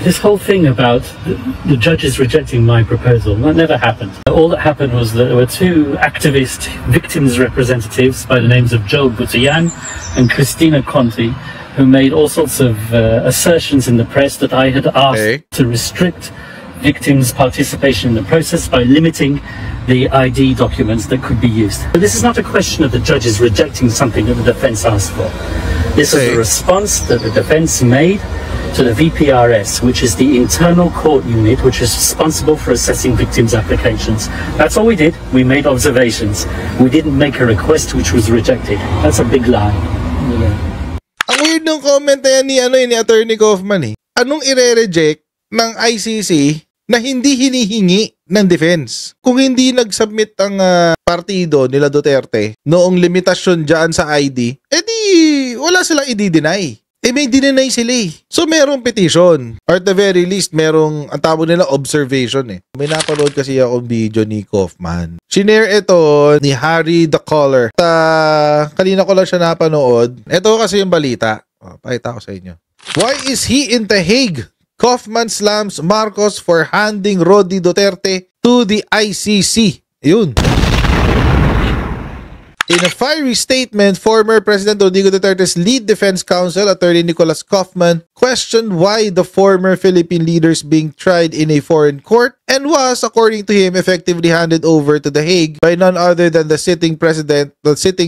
this whole thing about the judges rejecting my proposal, that never happened. All that happened was that there were two activist victims representatives by the names of Joe Butayan and Cristina Conti, who made all sorts of assertions in the press that I had asked to restrict victims' participation in the process by limiting the ID documents that could be used. But this is not a question of the judges rejecting something that the defense asked for. This is a response that the defense made to the VPRS, which is the internal court unit which is responsible for assessing victims' applications. That's all we did. We made observations. We didn't make a request which was rejected. That's a big lie. Ang weird ng comment na yan ni Attorney Kaufman eh. Anong ire-reject ng ICC na hindi hinihingi ng defense? Kung hindi nag-submit ang partido nila Duterte noong limitasyon dyan sa ID, edi wala silang i-deny. May dinenay sila eh. So merong petition, or at the very least merong ang tawag nila observation eh. May napanood kasi akong video ni Kaufman. Shinare ito ni Harry the Caller. Kanina ko lang siya napanood. Ito kasi yung balita. Pakita ko sa inyo. Why is he in The Hague? Kaufman slams Marcos for handing Rodi Duterte to the ICC. Yun. In a fiery statement, former President Rodrigo Duterte's lead defense counsel, Attorney Nicholas Kaufman, questioned why the former Philippine leader is being tried in a foreign court and was, according to him, effectively handed over to The Hague by none other than the sitting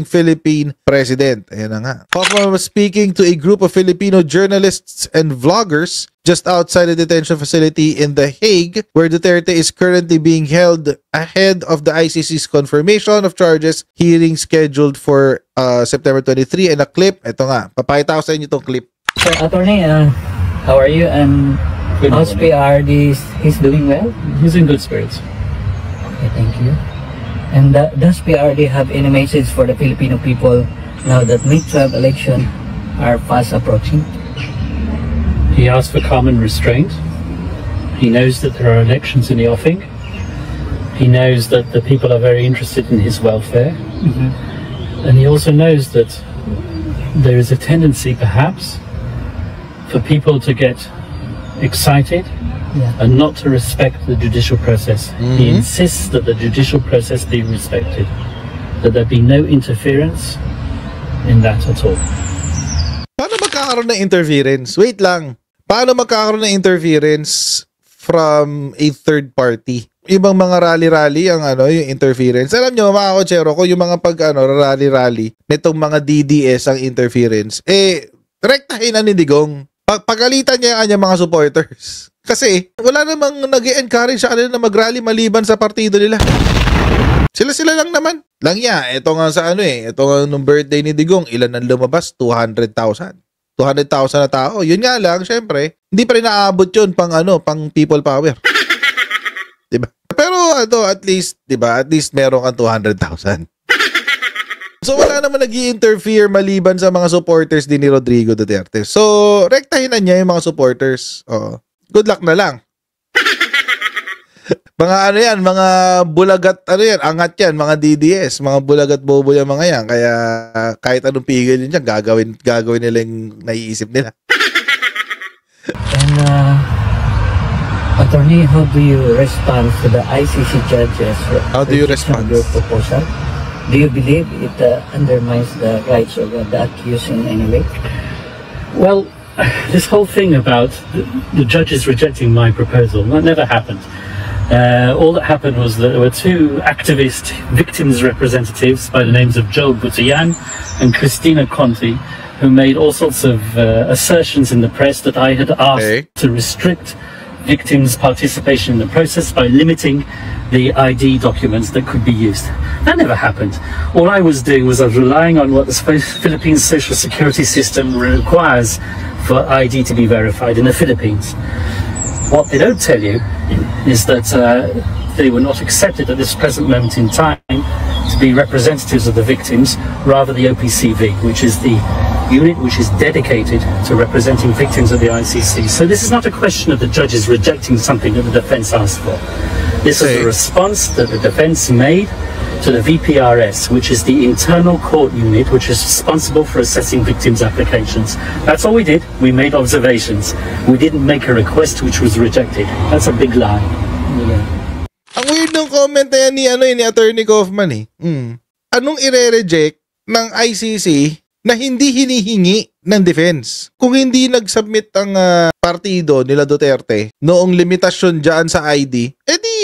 Philippine president. Ayan na nga. Kaufman was speaking to a group of Filipino journalists and vloggers just outside the detention facility in The Hague, where Duterte is currently being held ahead of the ICC's confirmation of charges hearing scheduled for September 23. And a clip, ito nga, papakita ko sa inyo itong clip. So, Attorney, how are you? And how's PRD? He's doing well? He's in good spirits. Okay, thank you. And does PRD have any message for the Filipino people now that midterm election are fast approaching? He asked for calm and restraint. He knows that there are elections in the offing. He knows that the people are very interested in his welfare. And he also knows that there is a tendency, perhaps, for people to get excited and not to respect the judicial process. He insists that the judicial process be respected, that there be no interference in that at all. Paano magkakaroon ng interference? Wait lang. Paano magkakaroon ng interference from a third party? Ibang mga rally-rally ang yung interference. Alam nyo, mga kotsero, kung yung mga rally-rally nitong mga DDS ang interference, rektahin na ni Digong. Pagalitan niya ang kanyang mga supporters. Kasi wala namang nag-encourage sa kanila na mag-rally maliban sa partido nila. Sila lang naman. Langya, ito nga sa ito nga nung birthday ni Digong, ilan ang lumabas? 200,000. 200,000 na tao. Yun nga lang, syempre, hindi pa rin naabot yun pang people power. Diba? Pero at least, diba? At least meron kang 200,000. So wala naman nag-i-interfere maliban sa mga supporters din ni Rodrigo Duterte. So, rektahin na niya yung mga supporters. Good luck na lang. Mga mga bulagat, angat yan, mga DDS, mga bulagat bobo yung mga yan. Kaya kahit anong pigil yun yan, gagawin nila yung naiisip nila. And, Attorney, how do you respond to the ICC judges? How do you respond? Your proposal? Do you believe it undermines the rights of the accused in any way? Well, this whole thing about the judges rejecting my proposal, that never happened. All that happened was that there were two activist victims representatives by the names of Joe Butayan and Cristina Conti, who made all sorts of assertions in the press that I had asked to restrict victims' participation in the process by limiting the ID documents that could be used. That never happened. All I was doing was I was relying on what the Philippine social security system requires for ID to be verified in the Philippines. What they don't tell you is that they were not accepted at this present moment in time to be representatives of the victims, rather the OPCV, which is the unit which is dedicated to representing victims of the ICC. So this is not a question of the judges rejecting something that the defense asked for. This is a response that the defense made to the VPRS, which is the internal court unit, which is responsible for assessing victims' applications. That's all we did. We made observations. We didn't make a request which was rejected. That's a big lie. Ang weird ng comment na yan ni Attorney Kaufman eh. Anong ire-reject ng ICC na hindi hinihingi ng defense? Kung hindi nag-submit ang partido nila Duterte noong limitasyon dyan sa ID, edi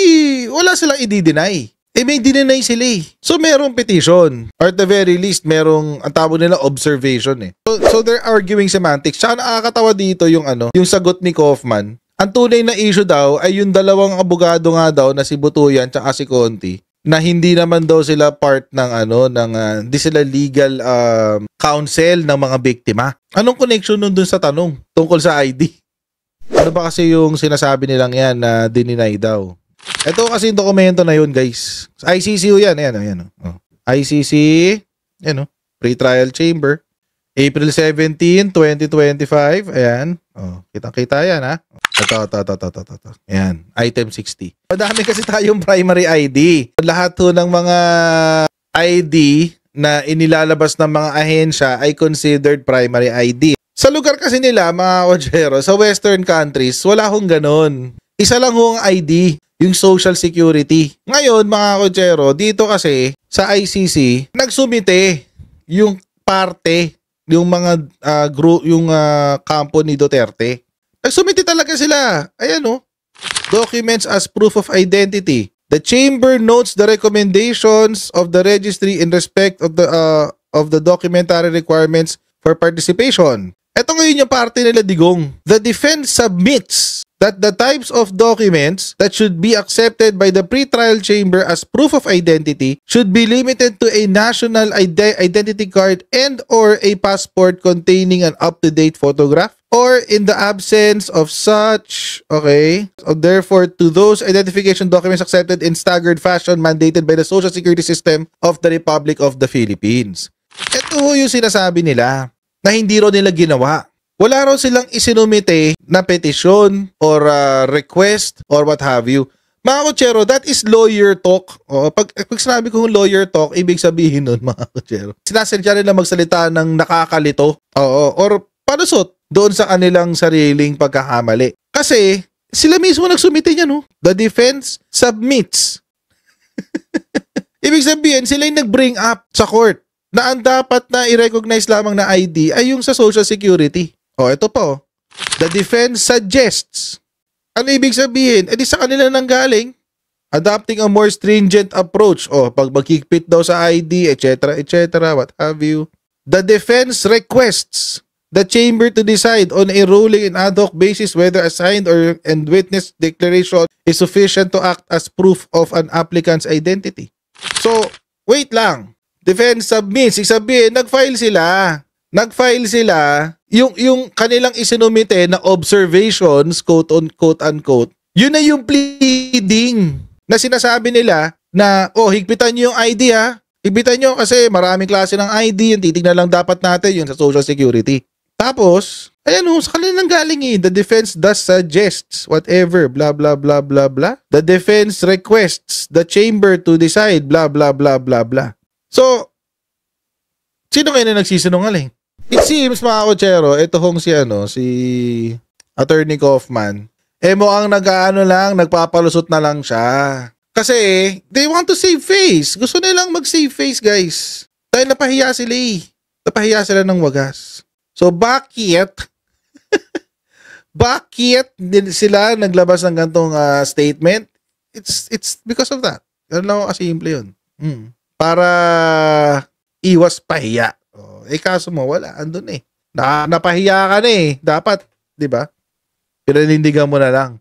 wala silang i-deny. May dinenay sila eh. So merong petition, or at the very least merong ang tawag nila observation eh. So they're arguing semantics. Tsaka nakakatawa dito yung yung sagot ni Kaufman. Ang tunay na issue daw ay yung dalawang abogado nga daw na si Butuyan tsaka si Conti, na hindi naman daw sila part ng hindi sila legal counsel ng mga biktima. Anong connection nun dun sa tanong tungkol sa ID? Ano ba kasi yung sinasabi nilang yan na dininay daw? Ito kasi yung dokumento na yun, guys. Sa ICC yan. Ayan. ICC, pre-trial chamber. April 17, 2025. Ayan. Kitang-kita yan, ha? Ito. Ayan. Item 60. Madami kasi tayong primary ID. Lahat ho ng mga ID na inilalabas ng mga ahensya ay considered primary ID. Sa lugar kasi nila, mga kotsero, sa western countries, wala hong ganon. Isa lang hong ID, yung Social Security. Ngayon, mga kotsero, dito kasi sa ICC, nagsumite yung parte, yung mga group, yung kampo ni Duterte. Nagsumite talaga sila. Ayan documents as proof of identity. The chamber notes the recommendations of the registry in respect of the documentary requirements for participation. Ito ngayon yung parte nila, Digong. The defense submits that the types of documents that should be accepted by the pre-trial chamber as proof of identity should be limited to a national identity card and or a passport containing an up-to-date photograph, or in the absence of such, therefore to those identification documents accepted in staggered fashion mandated by the Social Security System of the Republic of the Philippines. Ito yung sinasabi nila na hindi raw nila ginawa. Wala raw silang isinumite na petisyon or request or what have you. Mga kotsero, that is lawyer talk. Pag sinabi kong lawyer talk, ibig sabihin nun, mga kotsero, sinasensya nila magsalita ng nakakalito. Or palusot doon sa kanilang sariling pagkakamali. Kasi sila mismo nagsumite niya, no? The defense submits. Ibig sabihin, sila yung nag-bring up sa court na ang dapat na i-recognize lamang na ID ay yung sa Social Security. Ito pa. The defense suggests. Ano ibig sabihin? Di sa kanila nanggaling. Adopting a more stringent approach. Pag magkikpit daw sa ID, etc., what have you. The defense requests the chamber to decide on a ruling in ad hoc basis whether a signed and witness declaration is sufficient to act as proof of an applicant's identity. So, wait lang. Defense submits. Sabihin, nag-file sila. Yung kanilang isinumite na observations, quote-unquote, yun na yung pleading na sinasabi nila na, higpitan nyo yung ID ha. Higpitan nyo kasi maraming klase ng ID. Yung titignan lang dapat natin yun sa Social Security. Tapos, sa kanilang galing The defense thus suggests whatever, blah, blah, blah, blah, blah. The defense requests the chamber to decide, blah, blah, blah, blah, blah. So, sino kayo na nagsisinungaling? It seems, mga kotsero, ito hong si Attorney Kaufman, mo ang nagpapalusot na lang siya. Kasi, they want to save face. Gusto nilang mag-save face, guys. Dahil napahiya sila Napahiya sila ng wagas. So, bakit din sila naglabas ng gantong statement? It's because of that. Ganun lang kasi simple yun. Para iwas pahiya. Kaso mo, wala. Andun Napahiya ka na Dapat, di ba? Pinanindigan mo na lang.